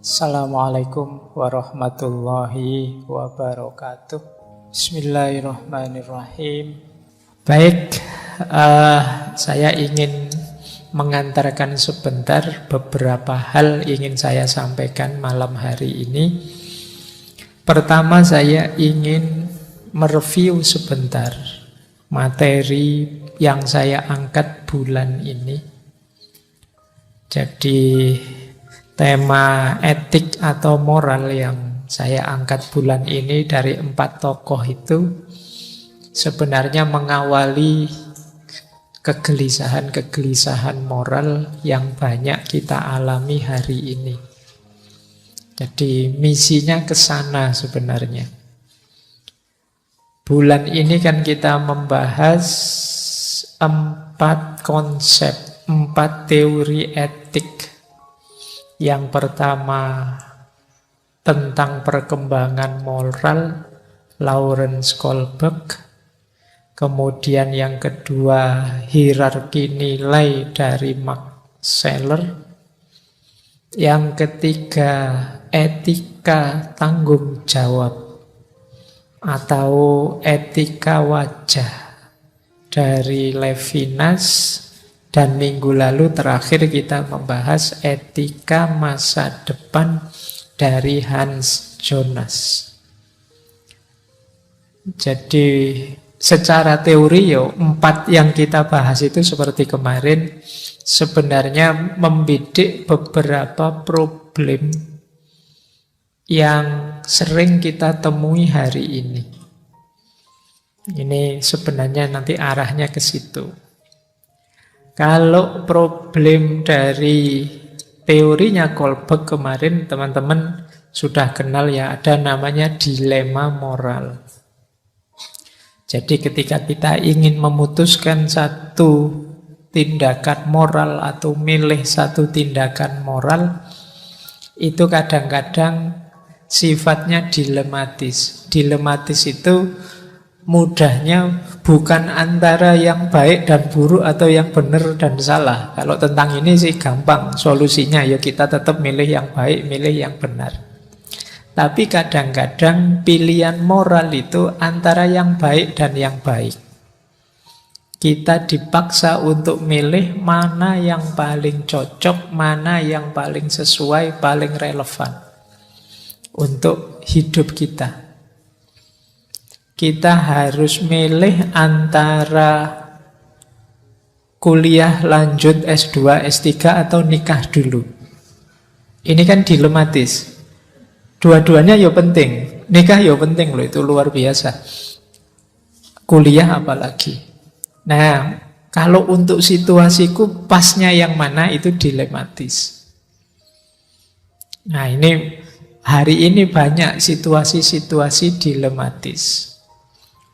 Assalamualaikum warahmatullahi wabarakatuh. Bismillahirrahmanirrahim. Baik, saya ingin mengantarkan sebentar beberapa hal ingin saya sampaikan malam hari ini. Pertama, saya ingin mereview sebentar materi yang saya angkat bulan ini. Jadi tema etik atau moral yang saya angkat bulan ini dari 4 tokoh itu sebenarnya mengawali kegelisahan-kegelisahan moral yang banyak kita alami hari ini. Jadi misinya ke sana sebenarnya. Bulan ini kan kita membahas 4 konsep, 4 teori etik. Yang pertama tentang perkembangan moral, Lawrence Kohlberg. Kemudian yang kedua hierarki nilai dari Max Scheler. Yang ketiga etika tanggung jawab atau etika wajah dari Levinas. Dan minggu lalu terakhir kita membahas etika masa depan dari Hans Jonas. Jadi secara teori 4 yang kita bahas itu seperti kemarin sebenarnya membidik beberapa problem yang sering kita temui hari ini. Ini sebenarnya nanti arahnya ke situ. Kalau problem dari teorinya Kohlberg kemarin teman-teman sudah kenal ya, ada namanya dilema moral. Jadi ketika kita ingin memutuskan satu tindakan moral atau milih satu tindakan moral, itu kadang-kadang sifatnya dilematis. Dilematis itu mudahnya bukan antara yang baik dan buruk atau yang benar dan salah. Kalau tentang ini sih gampang solusinya, ya kita tetap milih yang baik, milih yang benar. Tapi kadang-kadang pilihan moral itu antara yang baik dan yang baik. Kita dipaksa untuk milih mana yang paling cocok, mana yang paling sesuai, paling relevan untuk hidup kita. Kita harus milih antara kuliah lanjut S2, S3 atau nikah dulu. Ini kan dilematis. Dua-duanya ya penting. Nikah ya penting loh, itu luar biasa. Kuliah apalagi. Nah, kalau untuk situasiku pasnya yang mana itu dilematis. Nah, ini hari ini banyak situasi-situasi dilematis.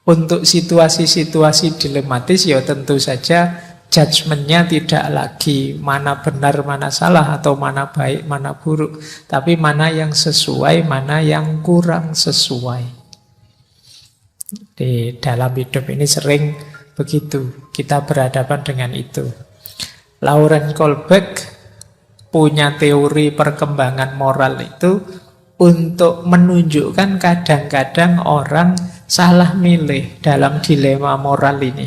Untuk situasi-situasi dilematis ya tentu saja judgementnya tidak lagi mana benar, mana salah, atau mana baik, mana buruk. Tapi mana yang sesuai, mana yang kurang sesuai. Di dalam hidup ini sering begitu, kita berhadapan dengan itu. Lawrence Kohlberg punya teori perkembangan moral itu untuk menunjukkan kadang-kadang orang salah milih dalam dilema moral ini.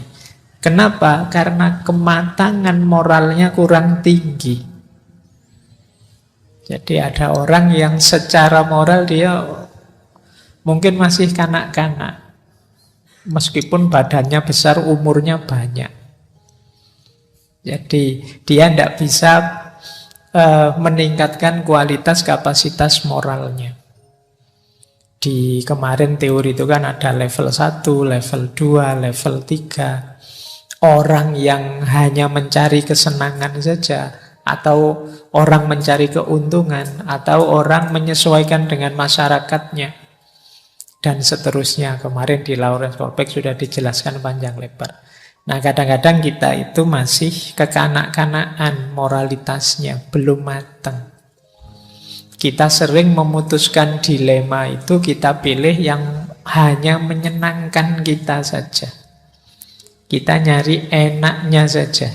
Kenapa? Karena kematangan moralnya kurang tinggi. Jadi ada orang yang secara moral dia mungkin masih kanak-kanak. Meskipun badannya besar, umurnya banyak. Jadi dia tidak bisa meningkatkan kualitas kapasitas moralnya. Di kemarin teori itu kan ada level 1, level 2, level 3. Orang yang hanya mencari kesenangan saja, atau orang mencari keuntungan, atau orang menyesuaikan dengan masyarakatnya, dan seterusnya. Kemarin di Lawrence Kohlberg sudah dijelaskan panjang lebar. Nah, kadang-kadang kita itu masih kekanak-kanakan moralitasnya, belum matang. Kita sering memutuskan dilema itu, kita pilih yang hanya menyenangkan kita saja. Kita nyari enaknya saja.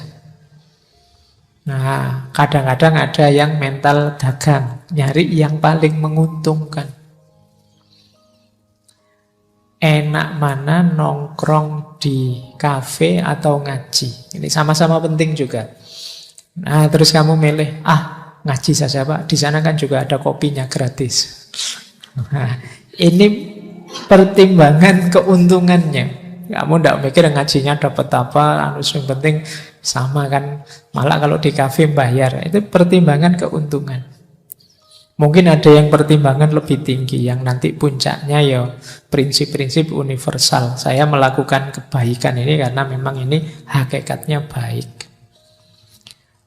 Nah, kadang-kadang ada yang mental dagang, nyari yang paling menguntungkan. Enak mana nongkrong di kafe atau ngaji? Ini sama-sama penting juga. Nah, terus kamu milih, ngaji saja Pak, di sana kan juga ada kopinya gratis. Nah, ini pertimbangan keuntungannya. Kamu tidak mikir ngajinya dapat apa, yang penting sama kan. Malah kalau di kafe bayar, itu pertimbangan keuntungan. Mungkin ada yang pertimbangan lebih tinggi, yang nanti puncaknya ya prinsip-prinsip universal. Saya melakukan kebaikan ini karena memang ini hakikatnya baik.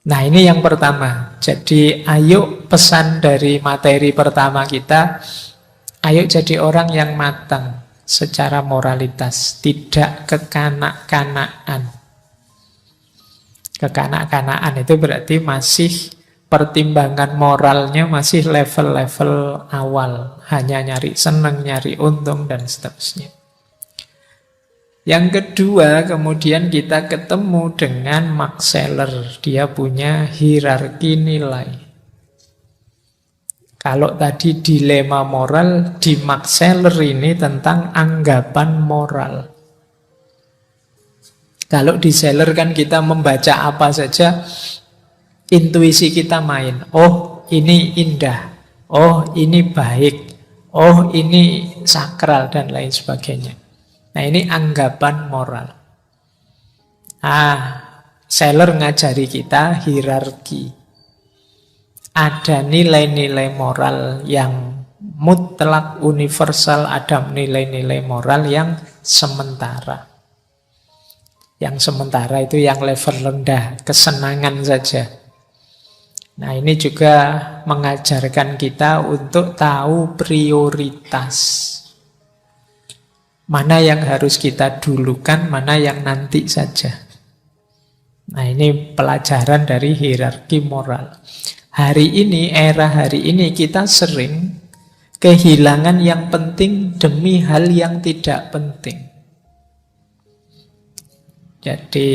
Nah, ini yang pertama. Jadi ayo pesan dari materi pertama kita, ayo jadi orang yang matang secara moralitas, tidak kekanak-kanakan. Kekanak-kanakan itu berarti masih pertimbangan moralnya masih level-level awal, hanya nyari senang, nyari untung, dan seterusnya. Yang kedua, kemudian kita ketemu dengan Max Scheler. Dia punya hierarki nilai. Kalau tadi dilema moral, di Max Scheler ini tentang anggapan moral. Kalau di Scheler kan kita membaca apa saja, intuisi kita main. Oh, ini indah. Oh, ini baik. Oh, ini sakral, dan lain sebagainya. Nah, ini anggapan moral. Scheler ngajari kita hierarki. Ada nilai-nilai moral yang mutlak universal, ada nilai-nilai moral yang sementara. Yang sementara itu yang level rendah, kesenangan saja. Nah, ini juga mengajarkan kita untuk tahu prioritas. Mana yang harus kita dulukan, mana yang nanti saja. Nah, ini pelajaran dari hierarki moral. Hari ini, era hari ini, kita sering kehilangan yang penting demi hal yang tidak penting. Jadi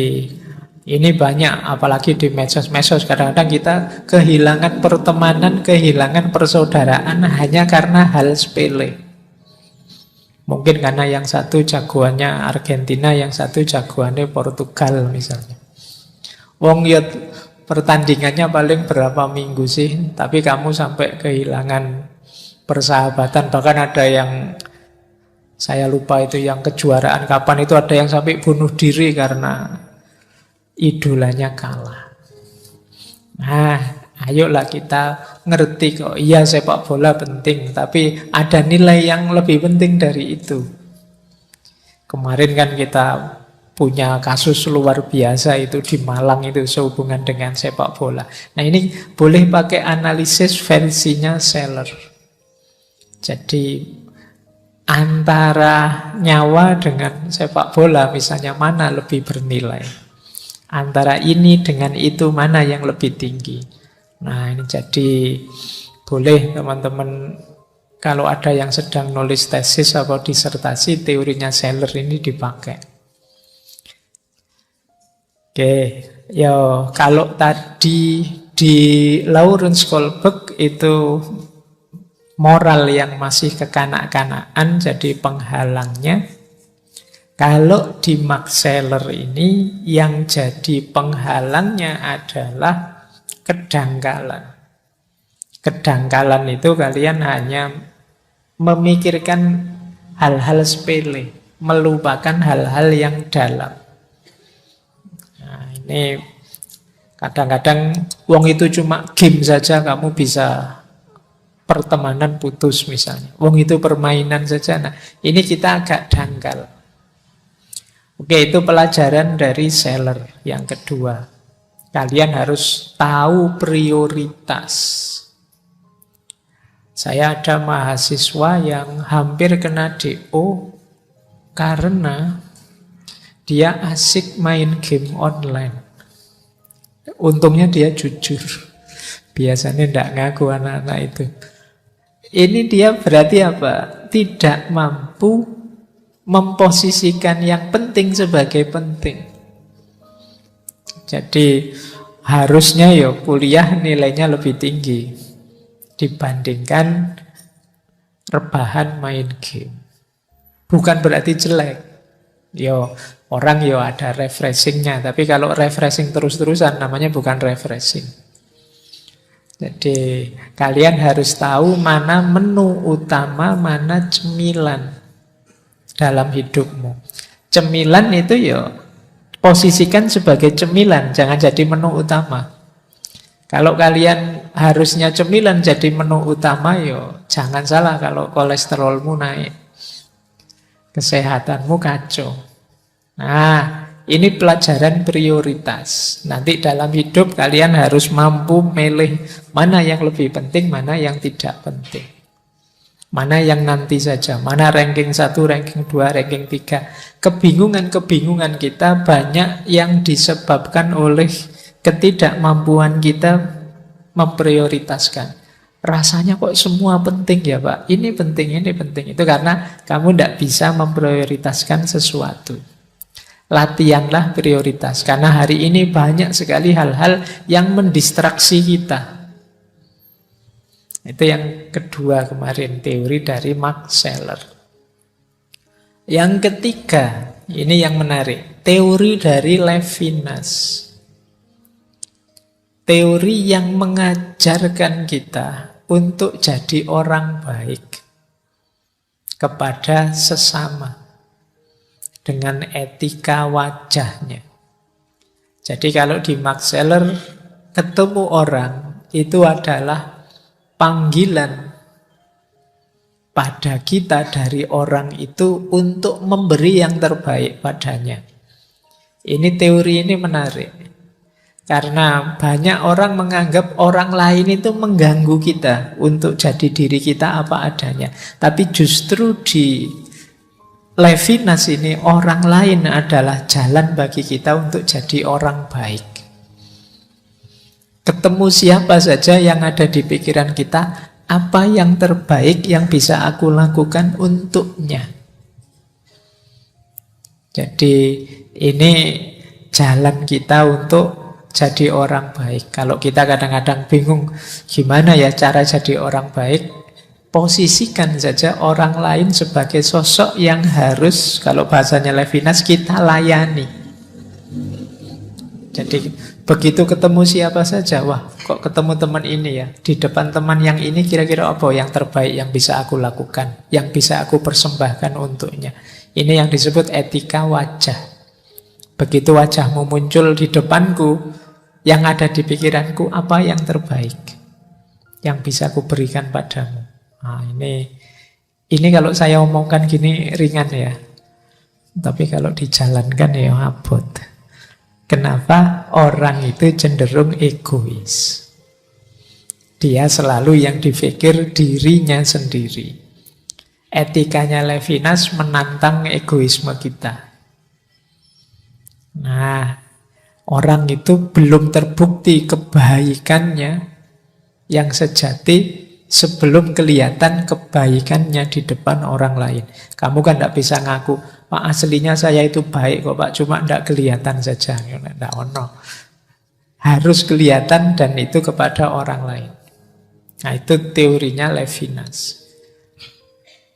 ini banyak, apalagi di medsos-medsos, kadang-kadang kita kehilangan pertemanan, kehilangan persaudaraan hanya karena hal sepele. Mungkin karena yang satu jagoannya Argentina, yang satu jagoannya Portugal misalnya. Wong ya pertandingannya paling berapa minggu sih, tapi kamu sampai kehilangan persahabatan. Bahkan ada yang, saya lupa itu yang kejuaraan kapan itu, ada yang sampai bunuh diri karena idolanya kalah. Nah, ayolah kita ngerti kok, iya sepak bola penting, tapi ada nilai yang lebih penting dari itu. Kemarin kan kita punya kasus luar biasa itu di Malang itu sehubungan dengan sepak bola. Nah, ini boleh pakai analisis versinya Scheler. Jadi antara nyawa dengan sepak bola misalnya mana lebih bernilai? Antara ini dengan itu mana yang lebih tinggi? Nah, ini jadi boleh teman-teman kalau ada yang sedang nulis tesis atau disertasi, teorinya Scheler ini dipakai. Oke, ya kalau tadi di Lawrence Kohlberg itu moral yang masih kekanak-kanakan jadi penghalangnya. Kalau di Max Scheler ini yang jadi penghalangnya adalah kedangkalan. Kedangkalan itu kalian hanya memikirkan hal-hal sepele, melupakan hal-hal yang dalam. Nah, ini kadang-kadang wong itu cuma game saja kamu bisa pertemanan putus misalnya. Wong itu permainan saja. Nah, ini kita agak dangkal. Oke, itu pelajaran dari Scheler. Yang kedua, kalian harus tahu prioritas. Saya ada mahasiswa yang hampir kena DO karena dia asik main game online. Untungnya dia jujur. Biasanya tidak ngaku anak-anak itu. Ini dia berarti apa? Tidak mampu memposisikan yang penting sebagai penting. Jadi harusnya ya kuliah nilainya lebih tinggi dibandingkan rebahan main game. Bukan berarti jelek. Yo, orang yo ada refreshingnya, tapi kalau refreshing terus-terusan namanya bukan refreshing. Jadi kalian harus tahu mana menu utama, mana cemilan dalam hidupmu. Cemilan itu yo posisikan sebagai cemilan, jangan jadi menu utama. Kalau kalian harusnya cemilan jadi menu utama, yo jangan salah kalau kolesterolmu naik. Kesehatanmu kacau. Nah, ini pelajaran prioritas. Nanti dalam hidup kalian harus mampu milih mana yang lebih penting, mana yang tidak penting. Mana yang nanti saja, mana ranking 1, ranking 2, ranking 3. Kebingungan-kebingungan kita banyak yang disebabkan oleh ketidakmampuan kita memprioritaskan. Rasanya kok semua penting ya Pak, ini penting, ini penting. Itu karena kamu tidak bisa memprioritaskan sesuatu. Latihanlah prioritas, karena hari ini banyak sekali hal-hal yang mendistraksi kita. Itu yang kedua kemarin, teori dari Max Scheler. Yang ketiga, ini yang menarik, teori dari Levinas. Teori yang mengajarkan kita untuk jadi orang baik kepada sesama dengan etika wajahnya. Jadi kalau di Max Scheler ketemu orang itu adalah panggilan pada kita dari orang itu untuk memberi yang terbaik padanya. Ini teori ini menarik. Karena banyak orang menganggap orang lain itu mengganggu kita untuk jadi diri kita apa adanya. Tapi justru di Levinas ini orang lain adalah jalan bagi kita untuk jadi orang baik. Ketemu siapa saja yang ada di pikiran kita, apa yang terbaik yang bisa aku lakukan untuknya. Jadi ini jalan kita untuk jadi orang baik. Kalau kita kadang-kadang bingung gimana ya cara jadi orang baik, posisikan saja orang lain sebagai sosok yang harus, kalau bahasanya Levinas, kita layani. Jadi begitu ketemu siapa saja, wah kok ketemu teman ini ya, di depan teman yang ini kira-kira apa yang terbaik yang bisa aku lakukan, yang bisa aku persembahkan untuknya. Ini yang disebut etika wajah. Begitu wajahmu muncul di depanku, yang ada di pikiranku apa yang terbaik yang bisa aku berikan padamu. Nah, ini kalau saya omongkan gini ringan ya, tapi kalau dijalankan ya abot. Kenapa orang itu cenderung egois? Dia selalu yang dipikir dirinya sendiri. Etikanya Levinas menantang egoisme kita. Nah, orang itu belum terbukti kebaikannya yang sejati sebelum kelihatan kebaikannya di depan orang lain. Kamu kan tidak bisa ngaku, Pak aslinya saya itu baik kok Pak, cuma tidak kelihatan saja. Tidak ono. Harus kelihatan dan itu kepada orang lain. Nah itu teorinya Levinas.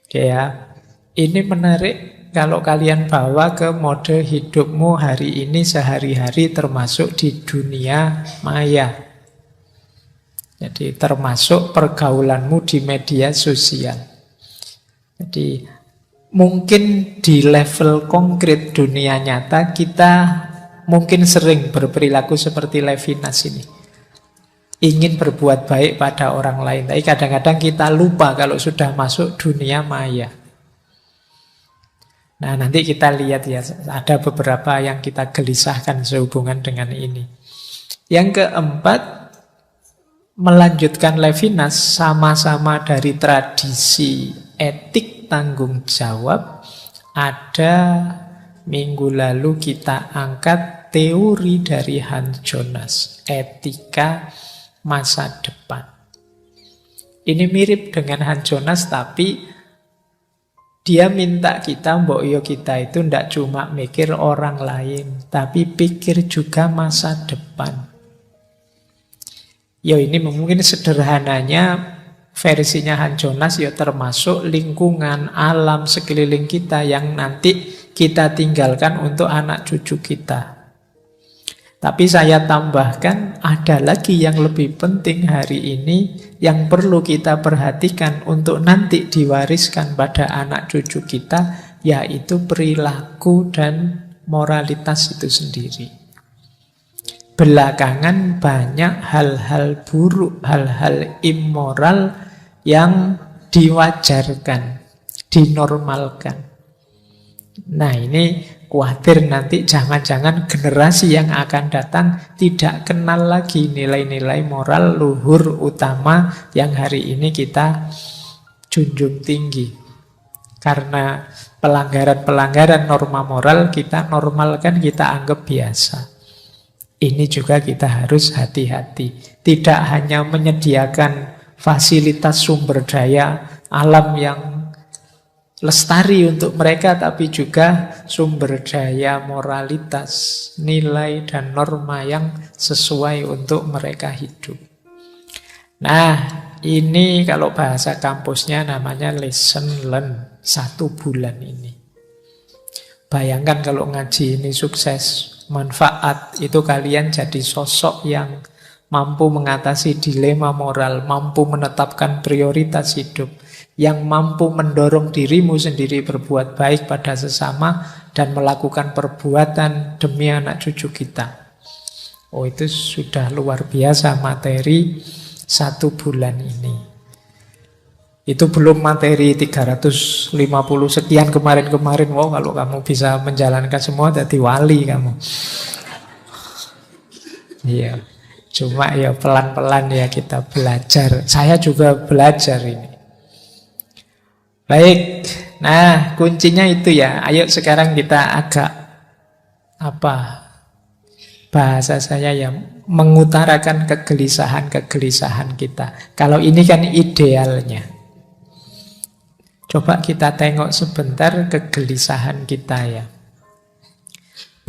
Oke ya, ini menarik. Kalau kalian bawa ke mode hidupmu hari ini sehari-hari termasuk di dunia maya. Jadi termasuk pergaulanmu di media sosial. Jadi mungkin di level konkret dunia nyata kita mungkin sering berperilaku seperti Levinas ini. Ingin berbuat baik pada orang lain. Tapi kadang-kadang kita lupa kalau sudah masuk dunia maya. Nah nanti kita lihat ya, ada beberapa yang kita gelisahkan sehubungan dengan ini. Yang keempat, melanjutkan Levinas sama-sama dari tradisi etik tanggung jawab. Ada minggu lalu kita angkat teori dari Hans Jonas, etika masa depan. Ini mirip dengan Hans Jonas tapi dia minta kita, mbok yo kita itu ndak cuma mikir orang lain, tapi pikir juga masa depan. Ya ini mungkin sederhananya versinya Han Jonas ya termasuk lingkungan alam sekeliling kita yang nanti kita tinggalkan untuk anak cucu kita. Tapi saya tambahkan ada lagi yang lebih penting hari ini yang perlu kita perhatikan untuk nanti diwariskan pada anak cucu kita, yaitu perilaku dan moralitas itu sendiri. Belakangan banyak hal-hal buruk, hal-hal immoral yang diwajarkan, dinormalkan. Nah ini khawatir nanti jangan-jangan generasi yang akan datang tidak kenal lagi nilai-nilai moral luhur utama yang hari ini kita junjung tinggi. Karena pelanggaran-pelanggaran norma moral kita normalkan, kita anggap biasa. Ini juga kita harus hati-hati. Tidak hanya menyediakan fasilitas sumber daya alam yang lestari untuk mereka, tapi juga sumber daya moralitas, nilai dan norma yang sesuai untuk mereka hidup. Nah, ini kalau bahasa kampusnya namanya lesson learn 1 bulan ini. Bayangkan kalau ngaji ini sukses, manfaat, itu kalian jadi sosok yang mampu mengatasi dilema moral, mampu menetapkan prioritas hidup, yang mampu mendorong dirimu sendiri berbuat baik pada sesama dan melakukan perbuatan demi anak cucu kita. Oh, itu sudah luar biasa materi 1 bulan ini. Itu belum materi 350 sekian kemarin-kemarin. Wow, kalau kamu bisa menjalankan semua jadi wali kamu. Iya, cuma ya pelan-pelan ya kita belajar. Saya juga belajar ini. Baik, nah kuncinya itu ya. Ayo sekarang kita agak bahasa saya yang mengutarakan kegelisahan-kegelisahan kita. Kalau ini kan idealnya. Coba kita tengok sebentar kegelisahan kita ya.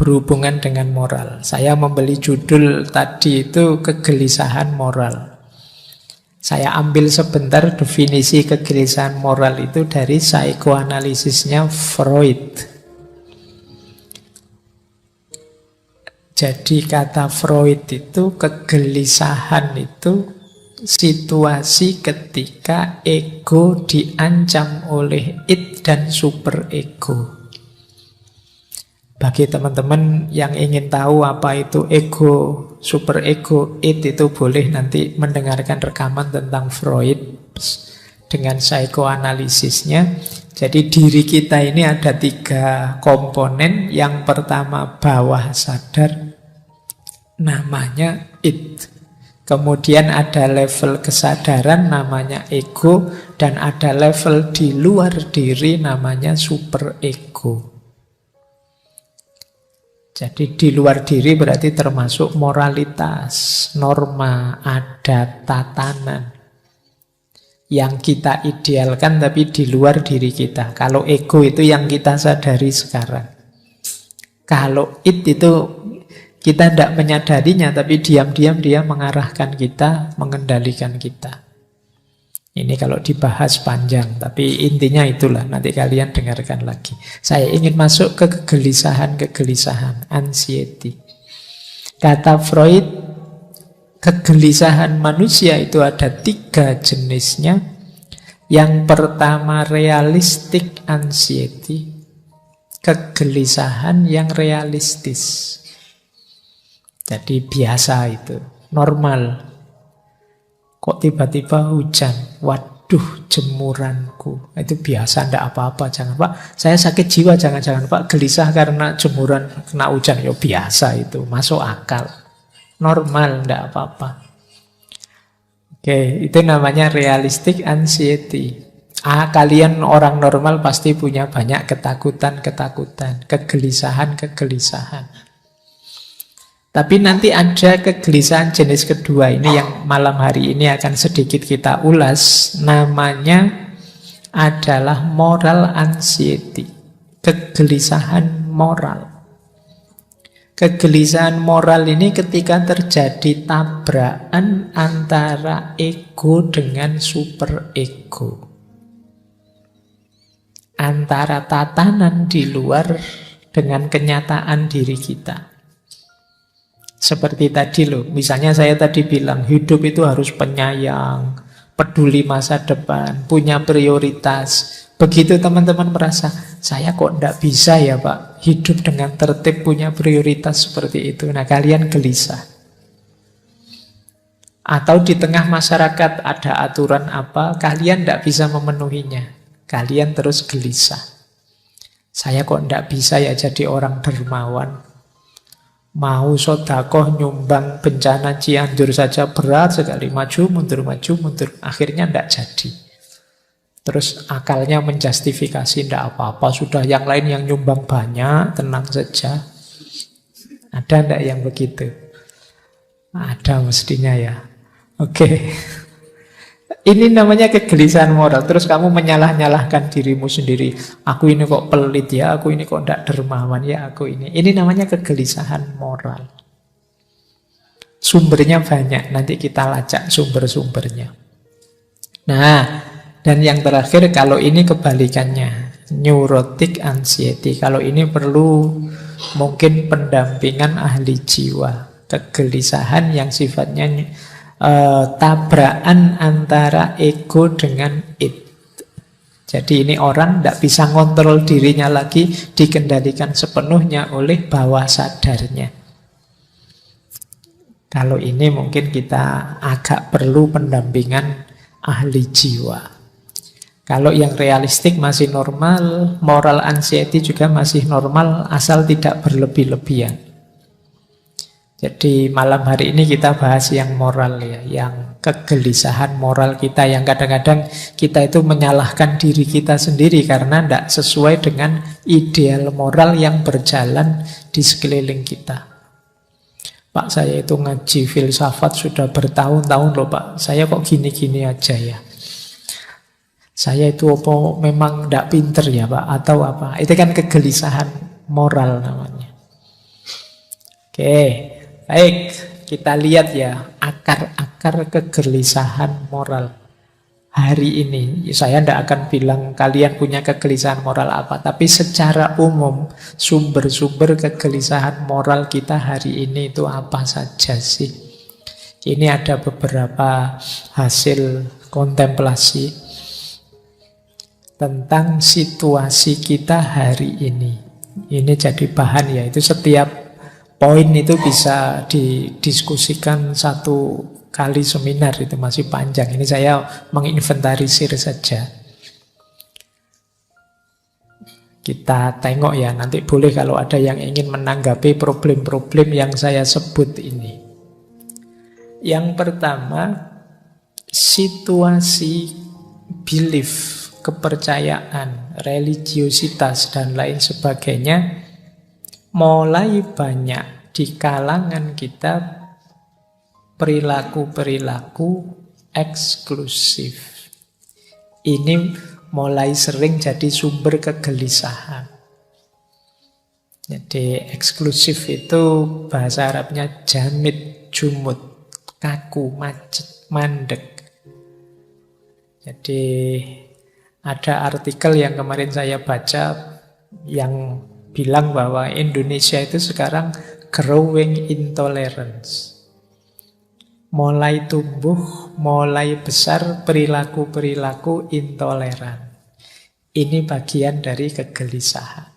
Berhubungan dengan moral. Saya membeli judul tadi itu kegelisahan moral. Saya ambil sebentar definisi kegelisahan moral itu dari psikoanalisisnya Freud. Jadi kata Freud itu kegelisahan itu situasi ketika ego diancam oleh id dan superego. Bagi teman-teman yang ingin tahu apa itu ego, superego, id, itu boleh nanti mendengarkan rekaman tentang Freud dengan psikoanalisisnya. Jadi diri kita ini ada 3 komponen. Yang pertama bawah sadar, namanya id. Kemudian ada level kesadaran namanya ego, dan ada level di luar diri namanya superego. Jadi di luar diri berarti termasuk moralitas, norma, adat, tatanan yang kita idealkan tapi di luar diri kita. Kalau ego itu yang kita sadari sekarang. Kalau id itu kita tidak menyadarinya tapi diam-diam dia mengarahkan kita, mengendalikan kita. Ini kalau dibahas panjang, tapi intinya itulah, nanti kalian dengarkan lagi. Saya ingin masuk ke kegelisahan, anxiety. Kata Freud, kegelisahan manusia itu ada 3 jenisnya. Yang pertama realistic anxiety, kegelisahan yang realistis. Jadi biasa itu, normal. Kok tiba-tiba hujan? Waduh, jemuranku. Itu biasa, tidak apa-apa. Jangan, Pak, saya sakit jiwa. Jangan-jangan, Pak, gelisah karena jemuran kena hujan. Ya biasa itu, masuk akal. Normal, tidak apa-apa. Oke, itu namanya realistic anxiety. Kalian orang normal pasti punya banyak ketakutan-ketakutan, kegelisahan-kegelisahan. Tapi nanti ada kegelisahan jenis kedua, ini yang malam hari ini akan sedikit kita ulas. Namanya adalah moral anxiety, kegelisahan moral. Kegelisahan moral ini ketika terjadi tabrakan antara ego dengan superego. Antara tatanan di luar dengan kenyataan diri kita. Seperti tadi loh, misalnya saya tadi bilang hidup itu harus penyayang, peduli masa depan, punya prioritas. Begitu teman-teman merasa, saya kok tidak bisa ya Pak, hidup dengan tertib punya prioritas seperti itu. Nah kalian gelisah. Atau di tengah masyarakat ada aturan apa, kalian tidak bisa memenuhinya. Kalian terus gelisah. Saya kok tidak bisa ya jadi orang dermawan. Mau sodakoh nyumbang bencana Cianjur saja berat sekali. Maju, mundur, akhirnya tidak jadi. Terus akalnya menjustifikasi, tidak apa-apa, sudah yang lain yang nyumbang banyak, tenang saja. Ada tidak yang begitu? Ada mestinya ya. Oke. Ini namanya kegelisahan moral. Terus kamu menyalah-nyalahkan dirimu sendiri. Aku ini kok pelit ya, aku ini kok tidak dermawan ya, aku ini. Ini namanya kegelisahan moral. Sumbernya banyak, nanti kita lacak sumber-sumbernya. Nah, dan yang terakhir, kalau ini kebalikannya, neurotic anxiety. Kalau ini perlu mungkin pendampingan ahli jiwa. Kegelisahan yang sifatnya tabrakan antara ego dengan id. Jadi ini orang tidak bisa ngontrol dirinya lagi, dikendalikan sepenuhnya oleh bawah sadarnya. Kalau ini mungkin kita agak perlu pendampingan ahli jiwa. Kalau yang realistik masih normal, moral anxiety juga masih normal, asal tidak berlebih-lebihan. Jadi malam hari ini kita bahas yang moral ya, yang kegelisahan moral kita, yang kadang-kadang kita itu menyalahkan diri kita sendiri karena tidak sesuai dengan ideal moral yang berjalan di sekeliling kita. Pak, saya itu ngaji filsafat sudah bertahun-tahun loh Pak, saya kok gini-gini aja ya. Saya itu apa memang tidak pinter ya Pak, atau apa? Itu kan kegelisahan moral namanya. Oke. Baik, kita lihat ya akar-akar kegelisahan moral hari ini. Saya tidak akan bilang kalian punya kegelisahan moral apa, tapi secara umum sumber-sumber kegelisahan moral kita hari ini itu apa saja sih? Ini ada beberapa hasil kontemplasi tentang situasi kita hari ini. Ini jadi bahan ya, itu setiap poin itu bisa didiskusikan satu kali seminar, itu masih panjang. Ini saya menginventarisir saja. Kita tengok ya, nanti boleh kalau ada yang ingin menanggapi problem-problem yang saya sebut ini. Yang pertama, situasi belief, kepercayaan, religiositas, dan lain sebagainya mulai banyak di kalangan kita perilaku-perilaku eksklusif. Ini mulai sering jadi sumber kegelisahan. Jadi eksklusif itu bahasa Arabnya jamid, jumud, kaku, macet, mandek. Jadi ada artikel yang kemarin saya baca yang bilang bahwa Indonesia itu sekarang growing intolerance. Mulai tumbuh, mulai besar perilaku-perilaku intoleran. Ini bagian dari kegelisahan.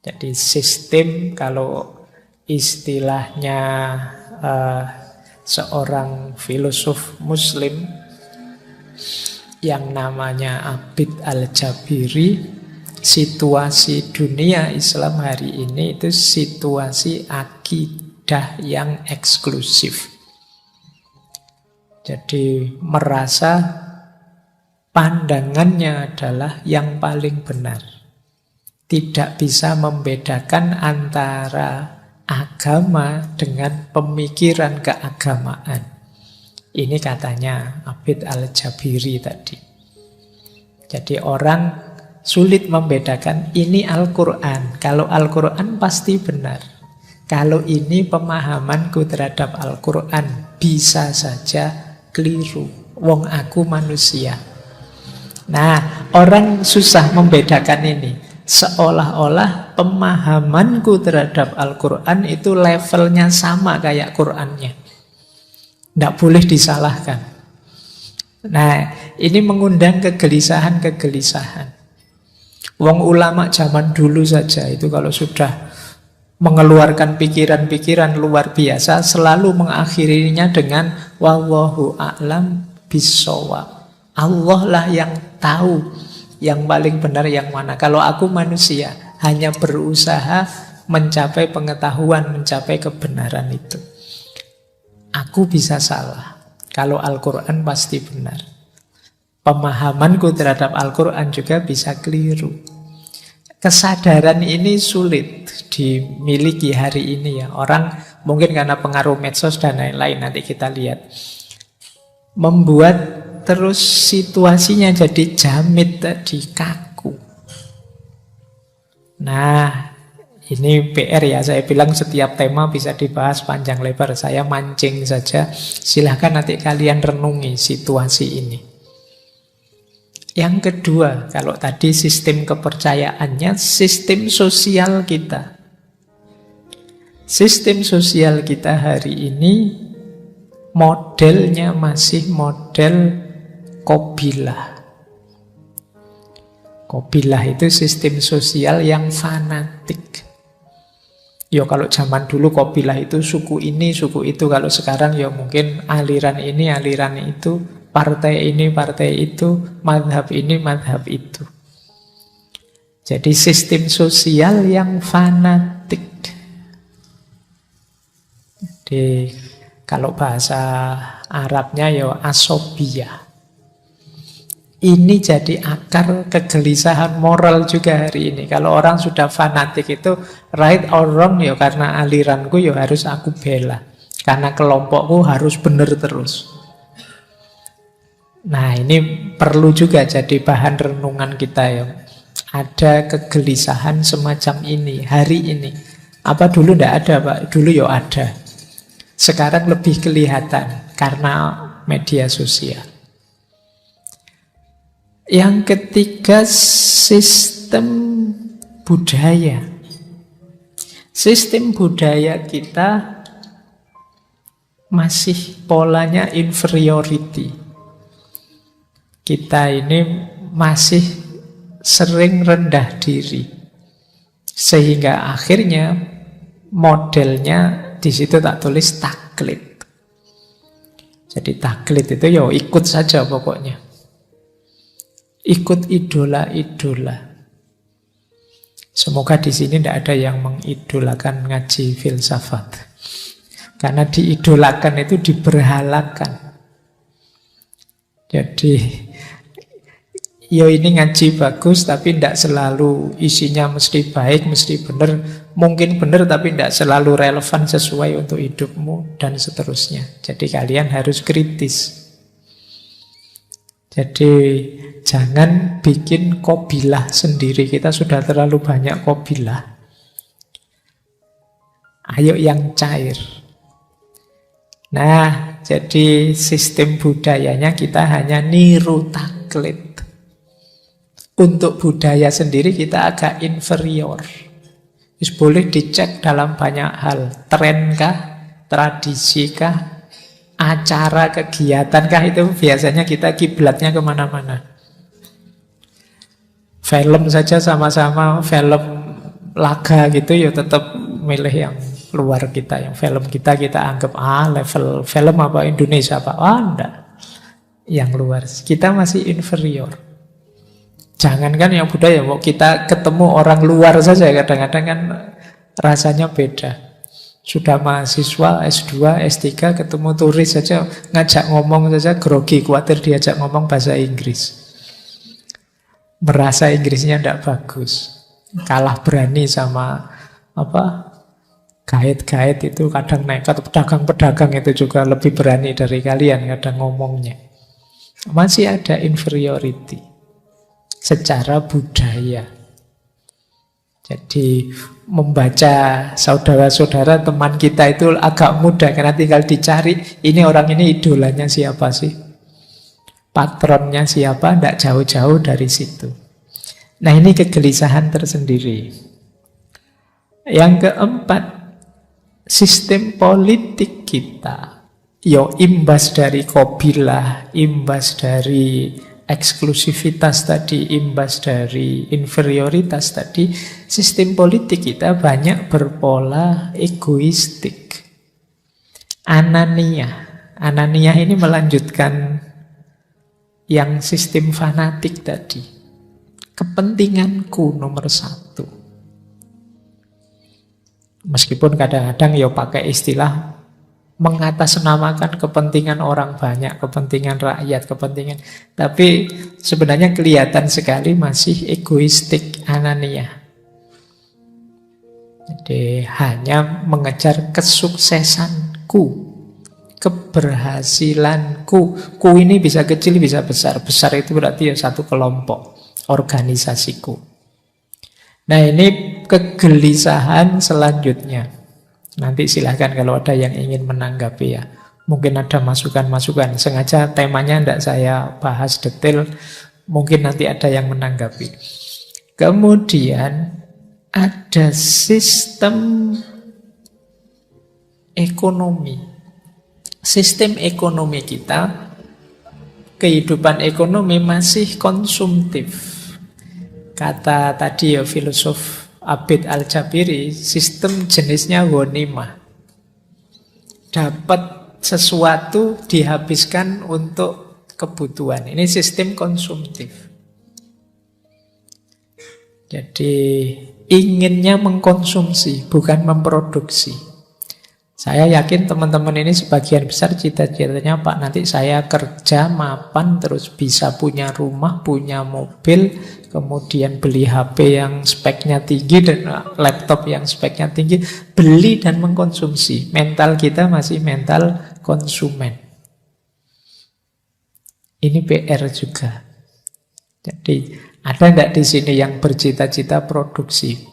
Jadi sistem, kalau istilahnya seorang filosof muslim yang namanya Abid Al-Jabiri, situasi dunia Islam hari ini itu situasi akidah yang eksklusif. Jadi merasa pandangannya adalah yang paling benar. Tidak bisa membedakan antara agama dengan pemikiran keagamaan. Ini katanya Abid Al-Jabiri tadi. Jadi orang sulit membedakan ini Al-Quran. Kalau Al-Quran pasti benar. Kalau ini pemahamanku terhadap Al-Quran, bisa saja keliru. Wong aku manusia. Nah, orang susah membedakan ini. Seolah-olah pemahamanku terhadap Al-Quran itu levelnya sama kayak Qurannya. Tidak boleh disalahkan. Nah, ini mengundang kegelisahan-kegelisahan. Wong ulama zaman dulu saja itu kalau sudah mengeluarkan pikiran-pikiran luar biasa, selalu mengakhirinya dengan wallahu a'lam bissawab. Allah lah yang tahu yang paling benar yang mana. Kalau aku manusia hanya berusaha mencapai pengetahuan, mencapai kebenaran itu. Aku bisa salah. Kalau Al-Quran pasti benar. Pemahamanku terhadap Al-Quran juga bisa keliru. Kesadaran ini sulit dimiliki hari ini ya. Orang mungkin karena pengaruh medsos dan lain-lain, nanti kita lihat. Membuat terus situasinya jadi jamit tadi, kaku. Nah, ini PR ya, saya bilang setiap tema bisa dibahas panjang lebar. Saya mancing saja, silahkan nanti kalian renungi situasi ini. Yang kedua, kalau tadi sistem kepercayaannya, sistem sosial kita. Sistem sosial kita hari ini modelnya masih model Qabilah. Qabilah itu sistem sosial yang fanatik. Ya kalau zaman dulu Qabilah itu suku ini, suku itu. Kalau sekarang ya mungkin aliran ini, aliran itu. Partai ini, partai itu, mazhab ini, mazhab itu. Jadi sistem sosial yang fanatik. Jadi kalau bahasa Arabnya ya asobiyah. Ini jadi akar kegelisahan moral juga hari ini. Kalau orang sudah fanatik itu right or wrong ya karena aliranku ya harus aku bela. Karena kelompokku harus benar terus. Nah ini perlu juga jadi bahan renungan kita ya. Ada kegelisahan semacam ini hari ini. Apa dulu tidak ada Pak? Dulu ya ada. Sekarang lebih kelihatan karena media sosial. Yang ketiga, sistem budaya. Sistem budaya kita masih polanya inferiority. Kita ini masih sering rendah diri. Sehingga akhirnya modelnya di situ tak tulis taklid. Jadi taklid itu ya ikut saja pokoknya. Ikut idola-idola. Semoga di sini tidak ada yang mengidolakan ngaji filsafat. Karena diidolakan itu diberhalakan. Jadi ya ini ngaji bagus tapi tidak selalu isinya mesti baik, mesti benar. Mungkin benar tapi tidak selalu relevan sesuai untuk hidupmu dan seterusnya. Jadi kalian harus kritis. Jadi jangan bikin Qabilah sendiri. Kita sudah terlalu banyak Qabilah. Ayo yang cair. Nah, jadi sistem budayanya kita hanya niru taklid. Untuk budaya sendiri kita agak inferior. Boleh dicek dalam banyak hal. Trenkah? Tradisikah? Acara, kegiatankah? Itu biasanya kita kiblatnya kemana-mana. Film saja sama-sama film laga gitu ya tetap milih yang luar kita. Yang film kita anggap level film apa Indonesia apa? Enggak. Yang luar. Kita masih inferior. Jangankan yang budaya, mau kita ketemu orang luar saja kadang-kadang kan rasanya beda. Sudah mahasiswa S2, S3 ketemu turis saja ngajak ngomong saja grogi, khawatir diajak ngomong bahasa Inggris. Merasa Inggrisnya tidak bagus. Kalah berani sama guide-guide itu kadang nekat, pedagang-pedagang itu juga lebih berani dari kalian kadang ngomongnya. Masih ada inferiority secara budaya. Jadi membaca saudara-saudara teman kita itu agak mudah karena tinggal dicari ini orang ini idolanya siapa sih, patronnya siapa, tidak jauh-jauh dari situ. Nah ini kegelisahan tersendiri. Yang keempat, sistem politik kita imbas dari qabilah, imbas dari eksklusivitas tadi, imbas dari inferioritas tadi. Sistem politik kita banyak berpola egoistik, anania. Anania ini melanjutkan yang sistem fanatik tadi. Kepentinganku nomor satu. Meskipun kadang-kadang pakai istilah mengatasnamakan kepentingan orang banyak, kepentingan rakyat, kepentingan. Tapi sebenarnya kelihatan sekali masih egoistik, anania. Jadi hanya mengejar kesuksesanku, keberhasilanku. Ku ini bisa kecil, bisa besar. Besar itu berarti satu kelompok, organisasiku. Nah ini kegelisahan selanjutnya. Nanti silahkan kalau ada yang ingin menanggapi ya. Mungkin ada masukan-masukan. Sengaja temanya tidak saya bahas detail. Mungkin nanti ada yang menanggapi. Kemudian ada sistem ekonomi. Sistem ekonomi kita, kehidupan ekonomi masih konsumtif. Kata tadi filosof Abid Al-Jabiri, sistem jenisnya ghanimah. Dapat sesuatu dihabiskan untuk kebutuhan. Ini sistem konsumtif. Jadi inginnya mengkonsumsi, bukan memproduksi. Saya yakin teman-teman ini sebagian besar cita-citanya Pak, nanti saya kerja, mapan, terus bisa punya rumah, punya mobil, kemudian beli HP yang speknya tinggi dan laptop yang speknya tinggi, beli dan mengkonsumsi. Mental kita masih mental konsumen. Ini PR juga. Jadi ada enggak di sini yang bercita-cita produksi?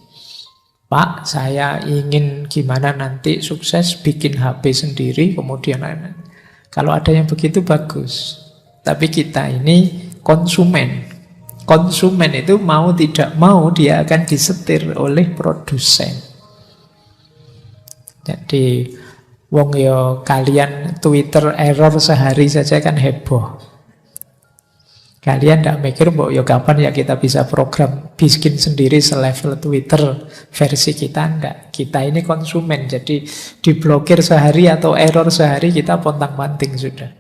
Pak, saya ingin gimana nanti sukses bikin HP sendiri, kemudian kalau ada yang begitu bagus. Tapi kita ini konsumen. Konsumen itu mau tidak mau dia akan disetir oleh produsen. Jadi wong kalian Twitter error sehari saja kan heboh. Kalian tidak mikir kapan ya kita bisa program bikin sendiri selevel Twitter versi kita, enggak. Kita ini konsumen, jadi diblokir sehari atau error sehari kita pontang-panting sudah.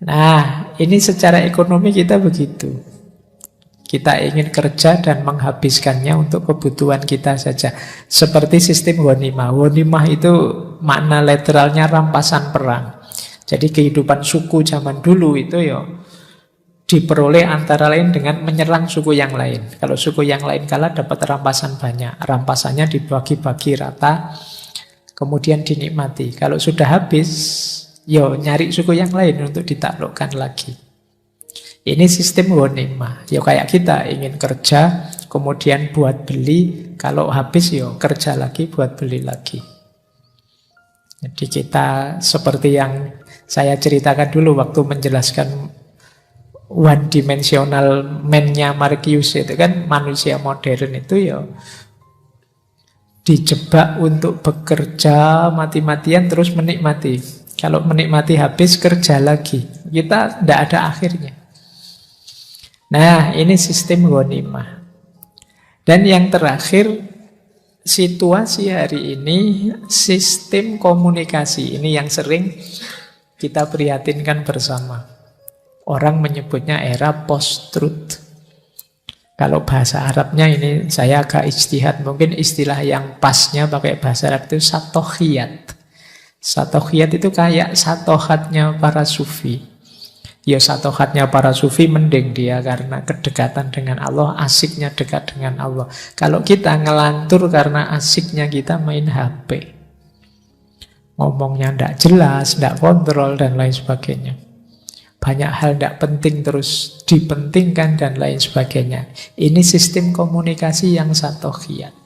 Nah, ini secara ekonomi kita begitu. Kita ingin kerja dan menghabiskannya untuk kebutuhan kita saja. Seperti sistem ghanimah. Ghanimah itu makna literalnya rampasan perang. Jadi kehidupan suku zaman dulu itu diperoleh antara lain dengan menyerang suku yang lain. Kalau suku yang lain kalah dapat rampasan banyak. Rampasannya dibagi-bagi rata, kemudian dinikmati. Kalau sudah habis, nyari suku yang lain untuk ditaklukkan lagi. Ini sistem ghanimah. Kayak kita ingin kerja, kemudian buat beli. Kalau habis, kerja lagi buat beli lagi. Jadi kita seperti yang saya ceritakan dulu waktu menjelaskan one dimensional man-nya Marcuse itu kan, manusia modern itu dijebak untuk bekerja mati-matian terus menikmati. Kalau menikmati habis kerja lagi. Kita tidak ada akhirnya. Nah, ini sistem ghanimah. Dan yang terakhir, situasi hari ini sistem komunikasi. Ini yang sering kita prihatinkan bersama. Orang menyebutnya era post-truth. Kalau bahasa Arabnya ini saya agak ijtihad. Mungkin istilah yang pasnya pakai bahasa Arab itu satohiyat. Satohiyat itu kayak satohatnya para sufi. Satohatnya para sufi mending dia karena kedekatan dengan Allah, asiknya dekat dengan Allah. Kalau kita ngelantur karena asiknya kita main HP. Ngomongnya tidak jelas, tidak kontrol dan lain sebagainya. banyak hal tidak penting terus dipentingkan dan lain sebagainya. Ini sistem komunikasi yang satohiyat.